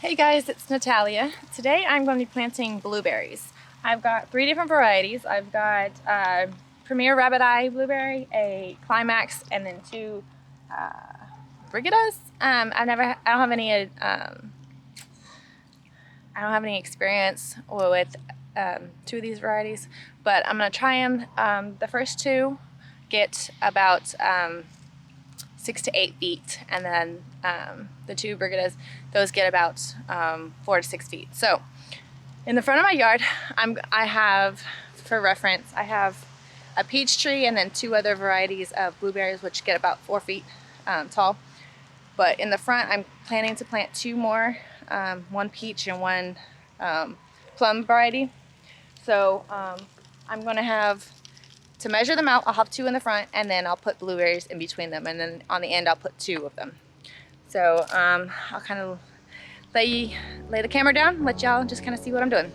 Hey guys, it's Natalia. Today I'm going to be planting blueberries. I've got 3 different varieties. I've got Premier Rabbiteye blueberry, a Climax, and then 2 Brigittas. I don't have any experience with 2 of these varieties, but I'm going to try them. The first 2 get about 6 to 8 feet, and then the 2 Brigittas, those get about 4 to 6 feet. So in the front of my yard, I have, for reference, I have a peach tree and then 2 other varieties of blueberries which get about 4 feet tall. But in the front, I'm planning to plant 2 more, 1 peach and 1 plum variety. So I'm going to have, to measure them out, I'll have 2 in the front, and then I'll put blueberries in between them, and then on the end I'll put 2 of them. So I'll kind of lay the camera down, let y'all just kind of see what I'm doing.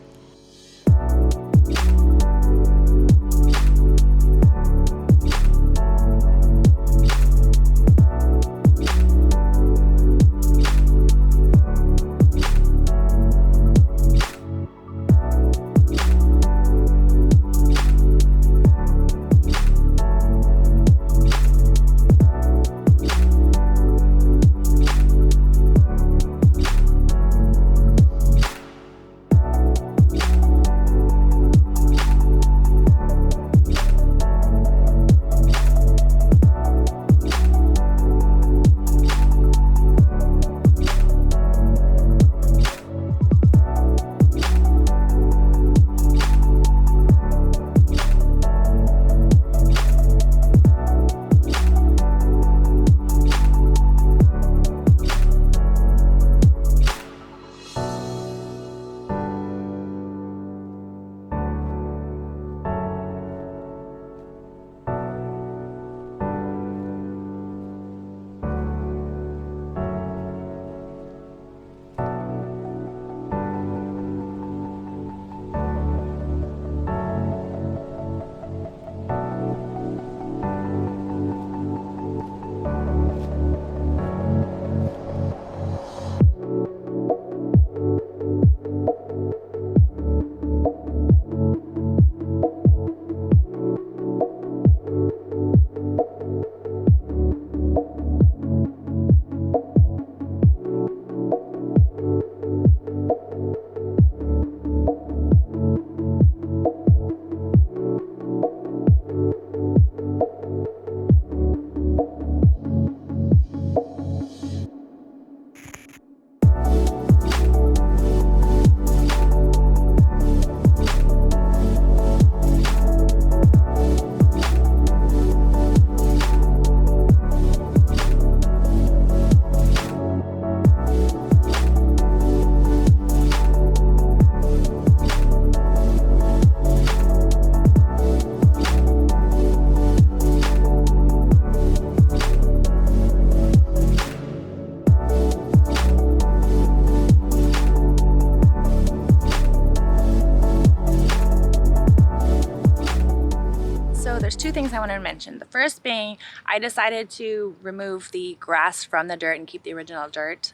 There's 2 things I wanted to mention. The first being, I decided to remove the grass from the dirt and keep the original dirt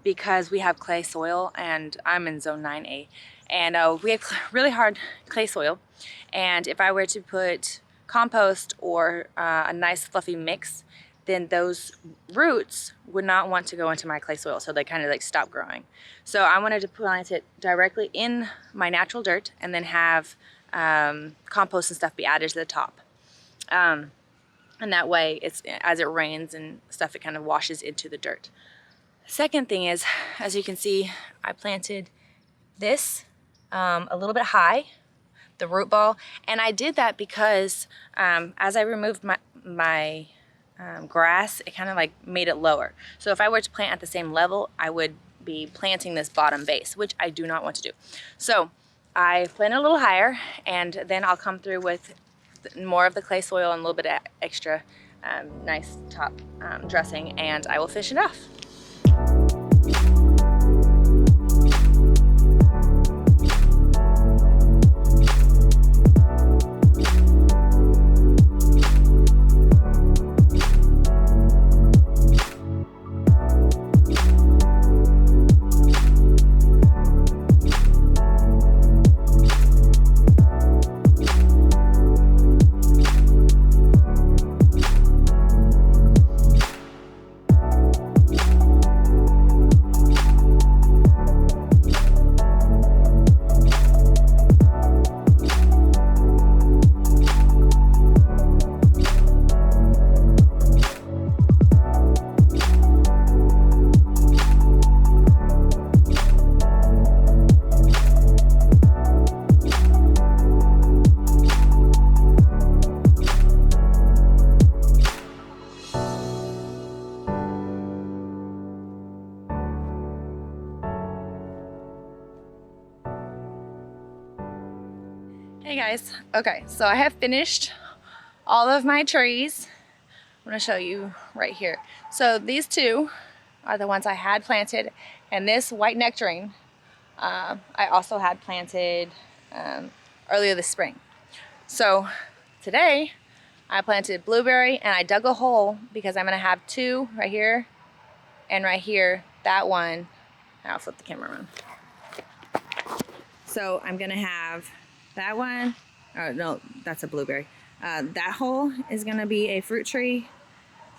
because we have clay soil, and I'm in zone 9A, and we have really hard clay soil, and if I were to put compost or a nice fluffy mix, then those roots would not want to go into my clay soil, so they kind of like stop growing. So I wanted to plant it directly in my natural dirt and then have compost and stuff be added to the top, and that way it's, as it rains and stuff, it kind of washes into the dirt. Second thing is, as you can see, I planted this a little bit high, the root ball, and I did that because as I removed my grass, it kind of like made it lower. So if I were to plant at the same level, I would be planting this bottom base, which I do not want to do. So I plant a little higher, and then I'll come through with more of the clay soil and a little bit of extra nice top dressing, and I will finish it off. Hey guys, okay, so I have finished all of my trees. I'm gonna show you right here. So these two are the ones I had planted, and this white nectarine I also had planted earlier this spring. So today I planted blueberry, and I dug a hole because I'm gonna have two right here and right here. That one, I'll flip the camera around. So I'm gonna have that one, oh no, that's a blueberry. That hole is gonna be a fruit tree,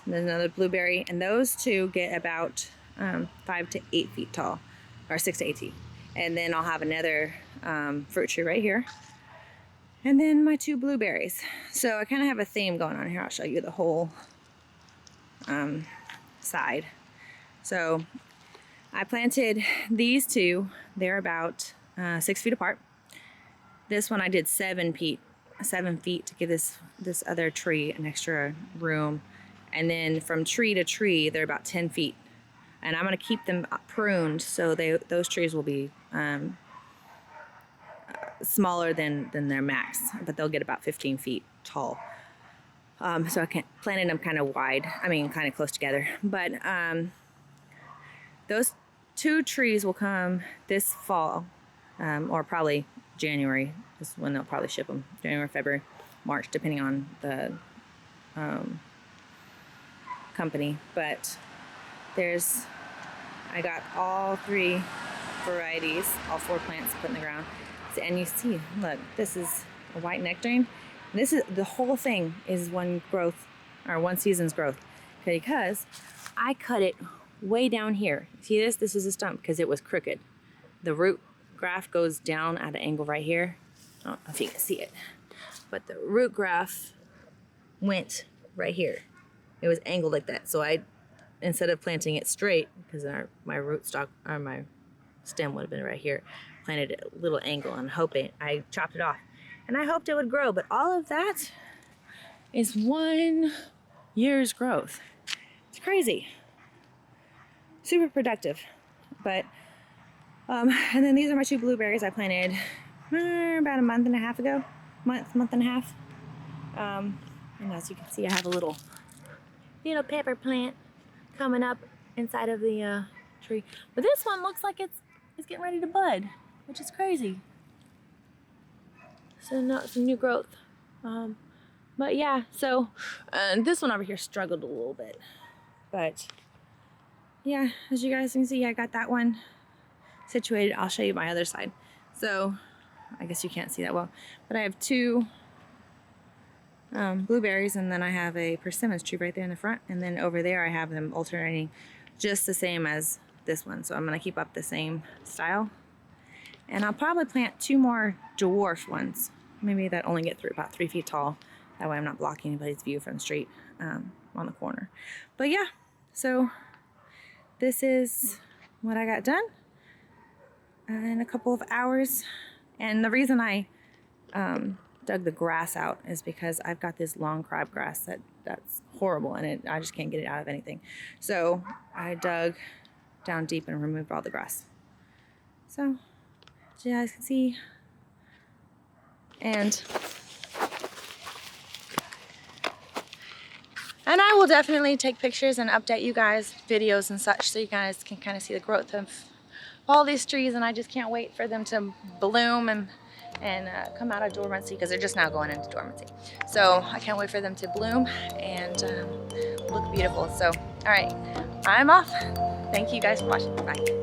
and there's another blueberry, and those two get about 5 to 8 feet tall, or 6 to 8 feet. And then I'll have another fruit tree right here, and then my two blueberries. So I kind of have a theme going on here. I'll show you the whole side. So I planted these two. They're about 6 feet apart. This one I did 7 feet to give this other tree an extra room. And then from tree to tree, they're about 10 feet. And I'm gonna keep them pruned so those trees will be smaller than their max, but they'll get about 15 feet tall. So I planted them kind of wide, kind of close together. But those two trees will come this fall, or probably January is when they'll probably ship them. January, February, March, depending on the company. But I got all 3 varieties, all 4 plants put in the ground. And you see, look, this is a white nectarine. This is, the whole thing is one season's growth, because I cut it way down here. See this? This is a stump because it was crooked. The root graft goes down at an angle right here. I don't know if you can see it, but the root graft went right here. It was angled like that. So instead of planting it straight, because my rootstock or my stem would have been right here, planted it at a little angle and I chopped it off. And I hoped it would grow, but all of that is 1 year's growth. It's crazy. Super productive. But, and then these are my 2 blueberries I planted about a month and a half ago. Month and a half. And as you can see, I have a little pepper plant coming up inside of the tree. But this one looks like it's getting ready to bud, which is crazy. So some new growth. But yeah, so this one over here struggled a little bit. But yeah, as you guys can see, I got that one situated. I'll show you my other side. So I guess you can't see that well, but I have 2 blueberries, and then I have a persimmons tree right there in the front, and then over there I have them alternating just the same as this one. So I'm going to keep up the same style, and I'll probably plant 2 more dwarf ones, maybe that only get through about 3 feet tall. That way I'm not blocking anybody's view from the street on the corner. But yeah, so this is what I got done in a couple of hours. And the reason I dug the grass out is because I've got this long crabgrass that's horrible, and I just can't get it out of anything. So I dug down deep and removed all the grass. So as you guys can see, and I will definitely take pictures and update you guys, videos and such, so you guys can kind of see the growth of all these trees. And I just can't wait for them to bloom and come out of dormancy, because they're just now going into dormancy. So I can't wait for them to bloom and look beautiful. So all right, I'm off. Thank you guys for watching. Bye.